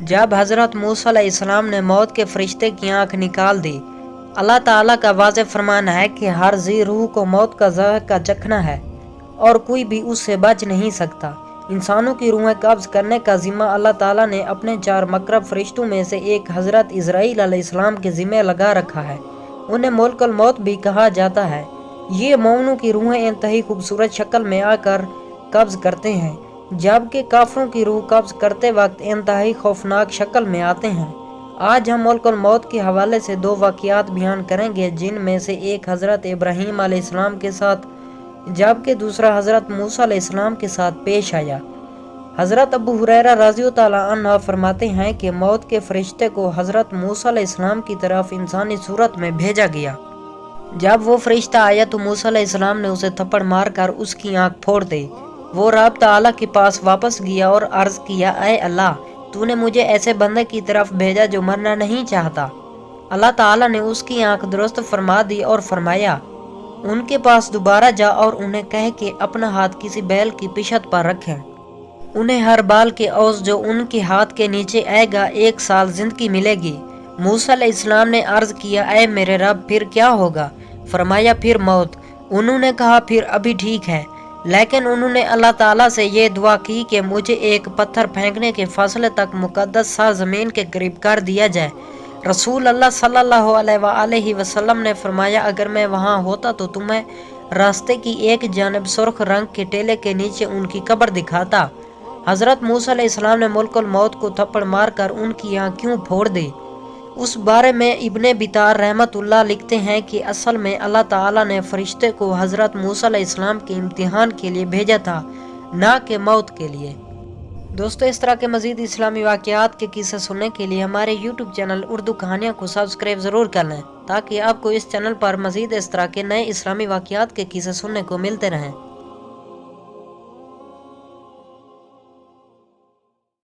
جب حضرت موسیٰ علیہ السلام نے موت کے فرشتے کی آنکھ نکال دی، اللہ تعالیٰ کا واضح فرمان ہے کہ ہر ذی روح کو موت کا ذائقہ چکھنا ہے اور کوئی بھی اس سے بچ نہیں سکتا۔ انسانوں کی روحیں قبض کرنے کا ذمہ اللہ تعالیٰ نے اپنے 4 مقرب فرشتوں میں سے ایک حضرت اسرائیل علیہ السلام کے ذمہ لگا رکھا ہے۔ انہیں ملک الموت بھی کہا جاتا ہے۔ یہ مومنوں کی روحیں انتہائی خوبصورت شکل میں آ کر قبض کرتے ہیں، جبکہ کافروں کی روح قبض کرتے وقت انتہائی خوفناک شکل میں آتے ہیں۔ آج ہم ملک الموت کے حوالے سے 2 واقعات بیان کریں گے، جن میں سے ایک حضرت ابراہیم علیہ السلام کے ساتھ جبکہ دوسرا حضرت موسیٰ علیہ السلام کے ساتھ پیش آیا۔ حضرت ابو ہریرہ رضی اللہ عنہ فرماتے ہیں کہ موت کے فرشتے کو حضرت موسیٰ علیہ السلام کی طرف انسانی صورت میں بھیجا گیا۔ جب وہ فرشتہ آیا تو موسیٰ علیہ السلام نے اسے تھپڑ مار کر اس کی آنکھ پھوڑ دی۔ وہ رب تعالیٰ کے پاس واپس گیا اور عرض کیا، اے اللہ، تو نے مجھے ایسے بندے کی طرف بھیجا جو مرنا نہیں چاہتا۔ اللہ تعالیٰ نے اس کی آنکھ درست فرما دی اور فرمایا، ان کے پاس دوبارہ جا اور انہیں کہہ کہ اپنا ہاتھ کسی بیل کی پشت پر رکھیں۔ انہیں ہر بال کے عوض جو ان کے ہاتھ کے نیچے آئے گا 1 سال زندگی ملے گی۔ موسیٰ علیہ السلام نے عرض کیا، اے میرے رب، پھر کیا ہوگا؟ فرمایا، پھر موت۔ انہوں نے کہا، پھر ابھی ٹھیک ہے، لیکن انہوں نے اللہ تعالیٰ سے یہ دعا کی کہ مجھے ایک پتھر پھینکنے کے فاصلے تک مقدس سرزمین کے قریب کر دیا جائے۔ رسول اللہ صلی اللہ علیہ وآلہ وسلم نے فرمایا، اگر میں وہاں ہوتا تو تمہیں راستے کی ایک جانب سرخ رنگ کے ٹیلے کے نیچے ان کی قبر دکھاتا۔ حضرت موسیٰ علیہ السلام نے ملک الموت کو تھپڑ مار کر ان کی آنکھ کیوں پھوڑ دی؟ اس بارے میں ابن بطار رحمت اللہ لکھتے ہیں کہ اصل میں اللہ تعالیٰ نے فرشتے کو حضرت موسیٰ علیہ السلام کے امتحان کے لیے بھیجا تھا، نہ کہ موت کے لیے۔ دوستو، اس طرح کے مزید اسلامی واقعات کے قصے سننے کے لیے ہمارے یوٹیوب چینل اردو کہانیاں کو سبسکرائب ضرور کر لیں، تاکہ آپ کو اس چینل پر مزید اس طرح کے نئے اسلامی واقعات کے قصے سننے کو ملتے رہیں۔